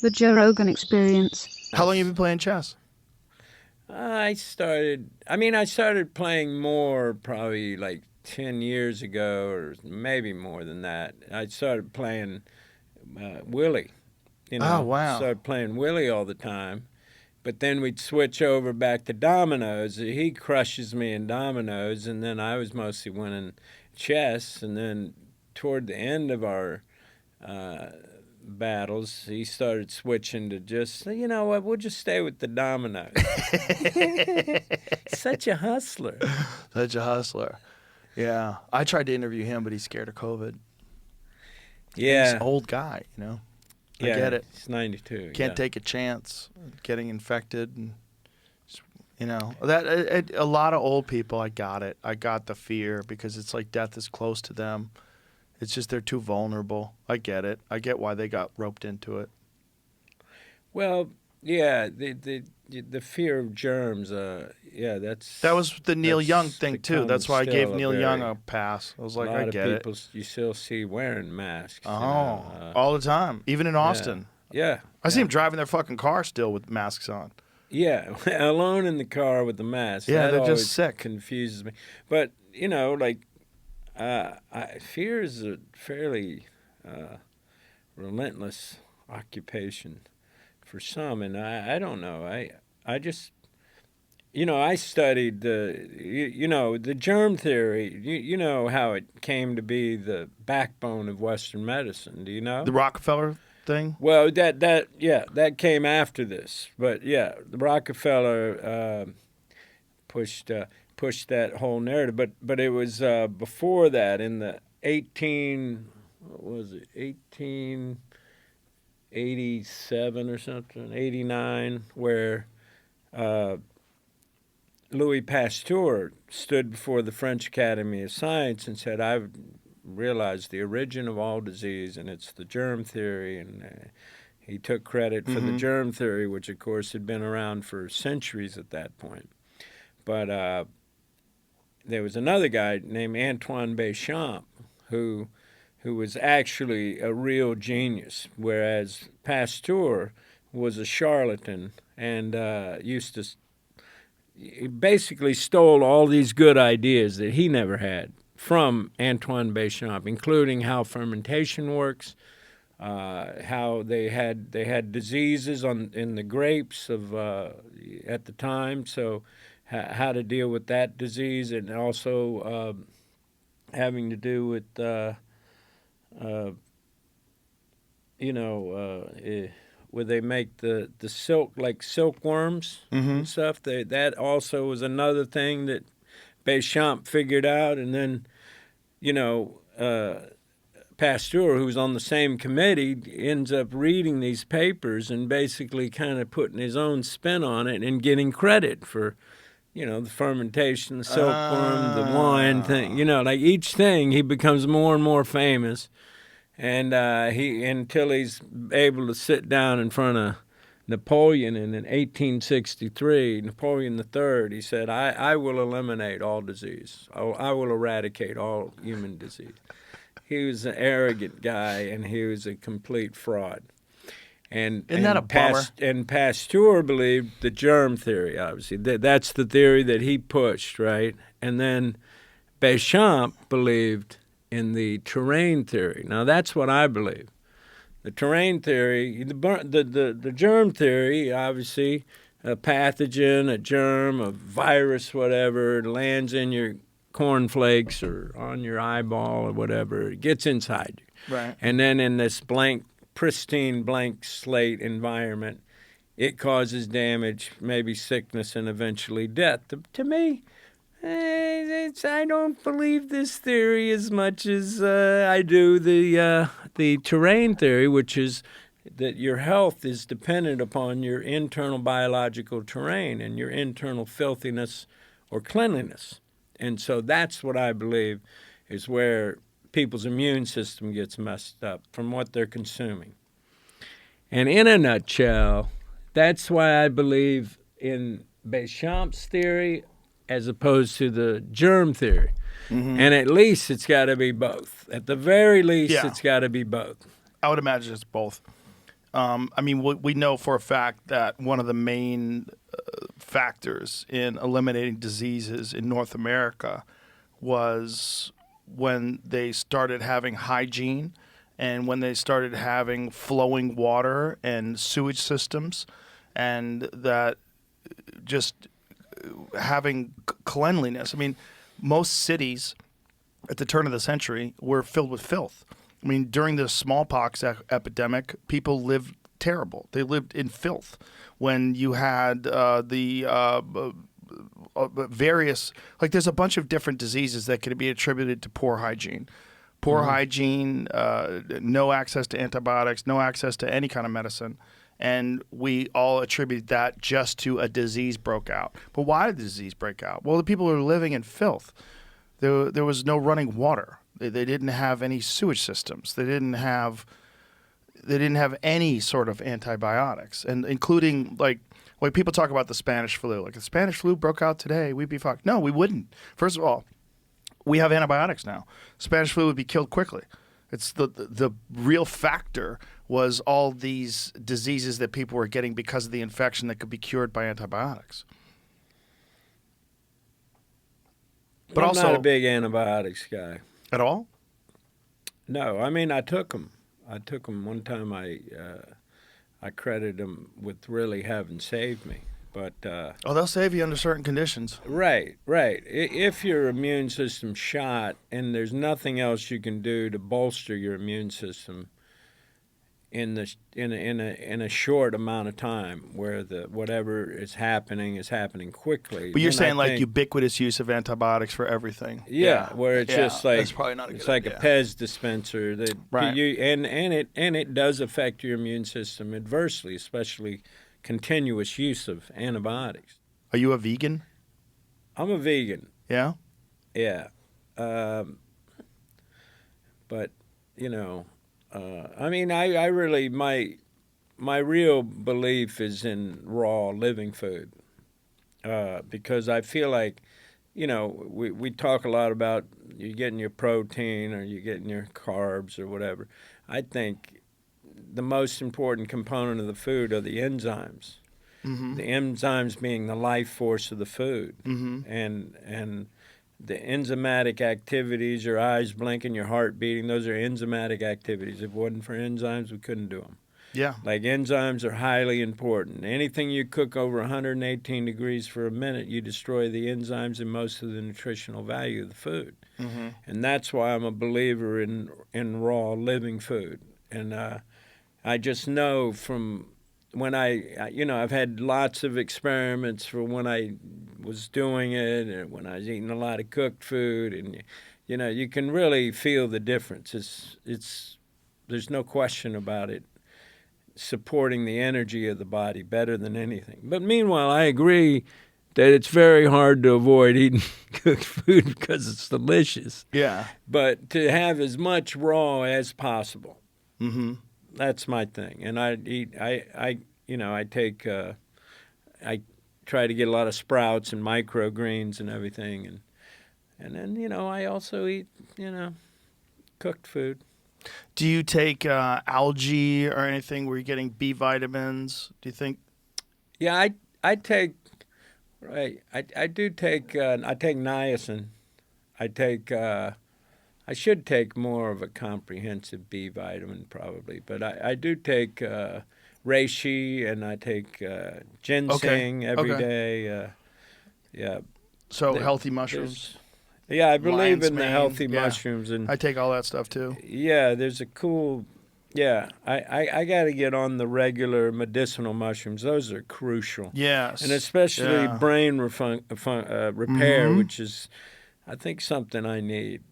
The Joe Rogan Experience. How long have you been playing chess? I started playing more probably like 10 years ago, or maybe more than that. I started playing Willie, Oh, wow. started playing Willie all the time. But then we'd switch over back to dominoes. He crushes me in dominoes, and then I was mostly winning chess. And then toward the end of our uh, battles, he started switching to just, you know what, we'll just stay with the dominoes. Such a hustler. Such a hustler. Yeah. I tried to interview him, but he's scared of COVID. He's Yeah. an old guy, you know. I Yeah, get it. He's 92. Can't yeah. take a chance getting infected. And, you know, a lot of old people, I got it. I got the fear because it's like death is close to them. It's just they're too vulnerable. I get it. I get why they got roped into it. Well, yeah, the fear of germs. Yeah, That was the Neil Young thing too. become That's why I still gave a Neil very- Young a pass. I was like, a lot I of get it. people you still see wearing masks. Oh, all the time, even in Austin. Yeah. I see him driving their fucking car still with masks on. Yeah, alone in the car with the mask. Yeah, that they're just always sick. Confuses me. But you know, like, fear is a fairly relentless occupation for some, and I don't know. I just, I studied the germ theory. You know how it came to be the backbone of Western medicine. Do you know? The Rockefeller thing. Well, that came after this, but yeah, the Rockefeller pushed that whole narrative, but it was before that in the 1887 or something, 89, where Louis Pasteur stood before the French Academy of Science and said, "I've realized the origin of all disease, and it's the germ theory." And he took credit for the germ theory, which of course had been around for centuries at that point. But there was another guy named Antoine Béchamp who was actually a real genius, whereas Pasteur was a charlatan and he basically stole all these good ideas that he never had from Antoine Béchamp, including how fermentation works, how they had diseases in the grapes of at the time, so how to deal with that disease, and also having to do with where they make the silk, like silkworms and stuff. That also was another thing that Béchamp figured out, and then Pasteur, who's on the same committee, ends up reading these papers and basically kind of putting his own spin on it and getting credit for, the fermentation, the silkworm, the wine thing. Like each thing, he becomes more and more famous, and until he's able to sit down in front of Napoleon, and in 1863, Napoleon III, he said, I will eliminate all disease. I will eradicate all human disease. He was an arrogant guy, and he was a complete fraud. And Isn't that a bummer? And Pasteur believed the germ theory, obviously. That's the theory that he pushed, right? And then Béchamp believed in the terrain theory. Now, that's what I believe. The terrain theory, the germ theory, obviously, a pathogen, a germ, a virus, whatever, it lands in your cornflakes or on your eyeball or whatever, it gets inside you. Right. And then in this pristine blank slate environment, it causes damage, maybe sickness, and eventually death. To me, I don't believe this theory as much as I do the terrain theory, which is that your health is dependent upon your internal biological terrain and your internal filthiness or cleanliness. And so that's what I believe is where people's immune system gets messed up from what they're consuming. And in a nutshell, that's why I believe in Béchamp's theory as opposed to the germ theory. Mm-hmm. And at least it's got to be both. At the very least, It's got to be both. I would imagine it's both. I mean, we know for a fact that one of the main factors in eliminating diseases in North America was when they started having hygiene and when they started having flowing water and sewage systems, and that just having cleanliness. I mean, most cities at the turn of the century were filled with filth. I mean, during the smallpox epidemic, people lived terrible. They lived in filth. When you had various, like there's a bunch of different diseases that could be attributed to poor hygiene. Poor hygiene, no access to antibiotics, no access to any kind of medicine. And we all attribute that just to a disease broke out. But why did the disease break out? Well, the people were living in filth. There was no running water. They didn't have any sewage systems. They didn't have any sort of antibiotics, and including like people talk about the Spanish flu. Like, if the Spanish flu broke out today, we'd be fucked. No, we wouldn't. First of all, we have antibiotics now. Spanish flu would be killed quickly. It's the real factor was all these diseases that people were getting because of the infection that could be cured by antibiotics. But I'm also not a big antibiotics guy. At all? No, I mean, I took them. One time. I credit them with really having saved me. But they'll save you under certain conditions. Right. If your immune system's shot and there's nothing else you can do to bolster your immune system in a short amount of time, where whatever is happening quickly. But you're saying like ubiquitous use of antibiotics for everything. Yeah, where it's just like that's probably not a it's good like idea. a Pez dispenser that Right. and it does affect your immune system adversely, especially continuous use of antibiotics. Are you a vegan? I'm a vegan. Yeah. Yeah, but I mean, I really my real belief is in raw living food, because I feel like, we talk a lot about you getting your protein or you getting your carbs or whatever. I think the most important component of the food are the enzymes. Mm-hmm. The enzymes being the life force of the food, Mm-hmm. and the enzymatic activities, your eyes blinking, your heart beating, those are enzymatic activities. If it wasn't for enzymes, we couldn't do them. Yeah. Like, enzymes are highly important. Anything you cook over 118 degrees for a minute, you destroy the enzymes and most of the nutritional value of the food. Mm-hmm. And that's why I'm a believer in raw living food. And I just know from when I've had lots of experiments for when I was doing it and when I was eating a lot of cooked food, and you can really feel the difference. It's there's no question about it, supporting the energy of the body better than anything. But meanwhile, I agree that it's very hard to avoid eating cooked food because it's delicious. Yeah. But to have as much raw as possible. Mm-hmm. That's my thing, and I try to get a lot of sprouts and microgreens and everything, and then I also eat cooked food. Do you take algae or anything where you're getting B vitamins? Do you think? Yeah, I take I do take I take niacin. I should take more of a comprehensive B vitamin probably, but I do take reishi, and I take ginseng every day. Yeah. So healthy mushrooms. Yeah, I believe Lion's in the mane, healthy yeah. mushrooms, and I take all that stuff too. yeah, there's a cool. Yeah, I got to get on the regular medicinal mushrooms. Those are crucial. Yes. And especially Yeah. brain repair, Mhm. which is, I think, something I need.